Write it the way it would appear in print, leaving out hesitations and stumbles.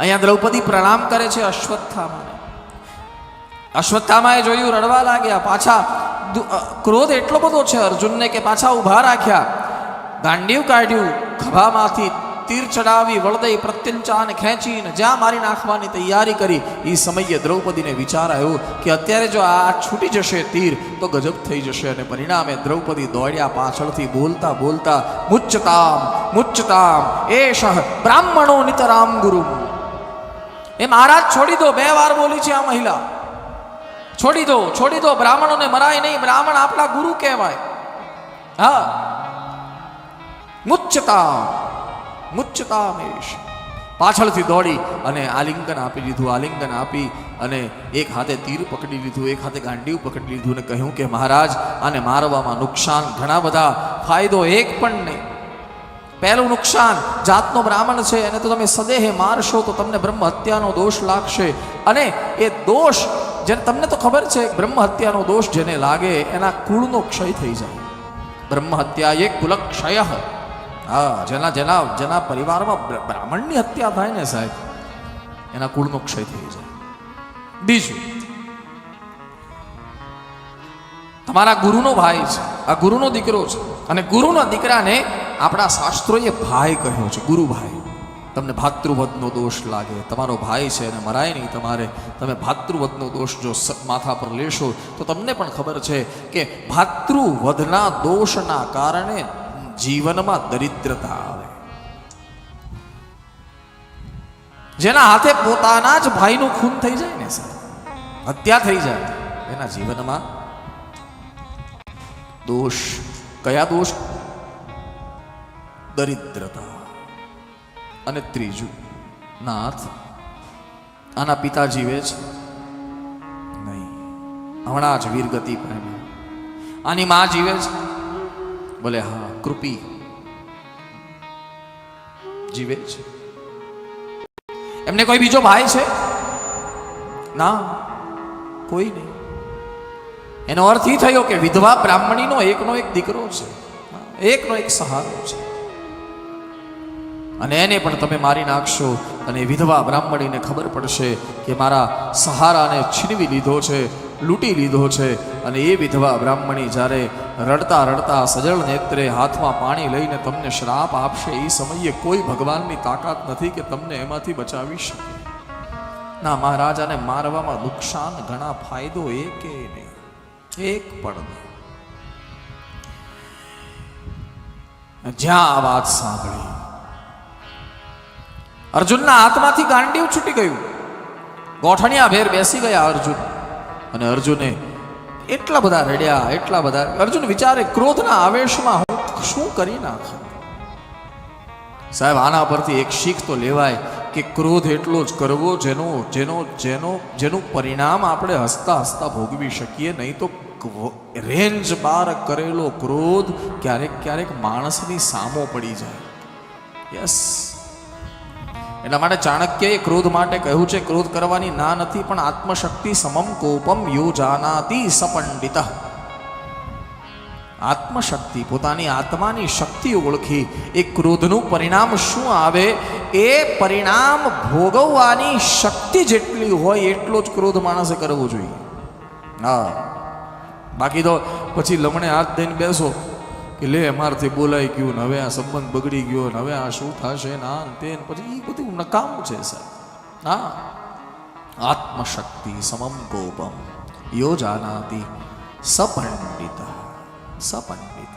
અહીંયા દ્રૌપદી પ્રણામ કરે છે અશ્વત્થામાને. અશ્વત્થામાએ જોયું, રડવા લાગ્યા. પાછા ક્રોધ એટલો બધો છે અર્જુનને કે પાછા ઊભા રાખ્યા, ગાંડીવ કાઢ્યું, ખભામાંથી તીર ચડાવી, વળદઈ પ્રત્યંચાને ખેંચીને જ્યાં મારી નાખવાની તૈયારી કરી. એ સમયે દ્રૌપદીને વિચાર આવ્યો કે અત્યારે જો આ છૂટી જશે તીર તો ગજબ થઈ જશે, અને પરિણામે દ્રૌપદી દોડ્યા પાછળથી બોલતા બોલતા, મુચ્ચતામ મુચ્ચતામ એષ બ્રાહ્મણો નિતરામ ગુરુ. એ મહારાજ છોડી દો, 2 વાર બોલી છે આ મહિલા. છોડી દો, છોડી દો, બ્રાહ્મણોને મરાય નહીં, બ્રાહ્મણ આપણા ગુરુ કહેવાય. હા, મુચ્ચતામ મુચ્ચતામેશ. પાછળથી દોડી અને આલિંગન આપી લીધું. આલિંગન આપી અને એક હાથે તીર પકડી લીધું, એક હાથે ગાંડીવ પકડી લીધું, અને કહ્યું કે મહારાજ, આને મારવામાં નુકસાન ઘણા બધા, ફાયદો એક પણ નહીં. પહેલું નુકસાન, જાતનો બ્રાહ્મણ છે અને તો તમે સદેહે મારશો તો તમને બ્રહ્મ હત્યાનો દોષ લાગશે, અને એ દોષ જેને તમને તો ખબર છે, બ્રહ્મ હત્યાનો દોષ જેને લાગે એના કુળનો ક્ષય થઈ જાય. બ્રહ્મ હત્યા એ કુલક્ષય. હા, જેના જેના જેના પરિવારમાં બ્રાહ્મણની હત્યા થાય ને સાહેબ, એના કુળનો ક્ષય થઈ જાય. બીજું, તમારા ગુરુનો ભાઈ છે, આ ગુરુનો દીકરો છે, અને ગુરુના દીકરાને આપણા શાસ્ત્રોએ ભાઈ કહ્યો છે, ગુરુ ભાઈ. તમને ભાતૃવધનો દોષ લાગે, તમારો ભાઈ છે અને મરાય નહીં, તમે ભાતૃવધનો દોષ જો માથા પર લેશો તો તમને પણ ખબર છે કે ભાતૃવધના દોષના કારણે જીવનમાં દરિદ્રતા આવે. જેના હાથે પોતાના જ ભાઈનું ખૂન થઈ જાય ને સાહેબ, હત્યા થઈ જાય, એના જીવનમાં દોષ. કયા દોષ? દરિદ્રતા. અને ત્રીજું, નાથ, આના પિતા જીવે છે નહીં, હમણાં જ વીરગતિ પામ્યા. આની માં જીવે છે? બોલે હા, કૃપી જીવે છે. એમને કોઈ બીજો ભાઈ છે? ના, કોઈ નહીં. એનો અર્થ એ થયો કે વિધવા બ્રાહ્મણીનો એકનો એક દીકરો છે, એકનો એક સહારો છે, અને એને પણ તમે મારી નાખશો અને વિધવા બ્રાહ્મણીને ખબર પડશે કે મારા સહારાને છીનવી લીધો છે, લૂંટી લીધો છે. અને એ વિધવા બ્રાહ્મણી જ્યારે રડતા રડતા સજળ નેત્રે હાથમાં પાણી લઈને તમને શ્રાપ આપશે, એ સમયે કોઈ ભગવાનની તાકાત નથી કે તમને એમાંથી બચાવી શકે. ના મહારાજ, આને મારવામાં નુકસાન ઘણા, ફાયદો એકે નહીં, એક પણ નહીં. જ્યાં આ વાત સાંભળી, અર્જુનના હાથમાંથી ગાંડીવ છૂટી ગયું. ગોઠણિયા ભેર બેસી ગયા અર્જુન, અને અર્જુને એટલા બધા રડ્યા, એટલા બધા. અર્જુન વિચારે, ક્રોધના આવેશમાં હું શું કરી નાખું? સાહેબ, આના પરથી એક શીખ તો લેવાય કે ક્રોધ એટલો જ કરવો જેનું પરિણામ આપણે હસતા હસતા ભોગવી શકીએ. નહીં તો રેન્જ બાર કરેલો ક્રોધ ક્યારેક ક્યારેક માણસની સામો પડી જાય. યસ, એટલા માટે ચાણક્યએ ક્રોધ માટે કહ્યું છે, ક્રોધ કરવાની ના નથી, પણ આત્મશક્તિ સમમ કોપમ યો જાનાતિ સપંડિત. આત્મશક્તિ, પોતાની આત્માની શક્તિ ઓળખી એ ક્રોધનું પરિણામ શું આવે એ પરિણામ ભોગવવાની શક્તિ જેટલી હોય એટલો જ ક્રોધ માણસે કરવો જોઈએ. હા, બાકી તો પછી લમણે હાથ દઈને બેસો કે લે અમારથી બોલાઈ ગયું, હવે આ સંબંધ બગડી ગયો, હવે આ શું થશે, ના તે, પછી એ બધું નકામું છે સાહેબ. હા, આત્મશક્તિ સમમ કોપમ યો જાનાતિ સપંડિત. સપંડિત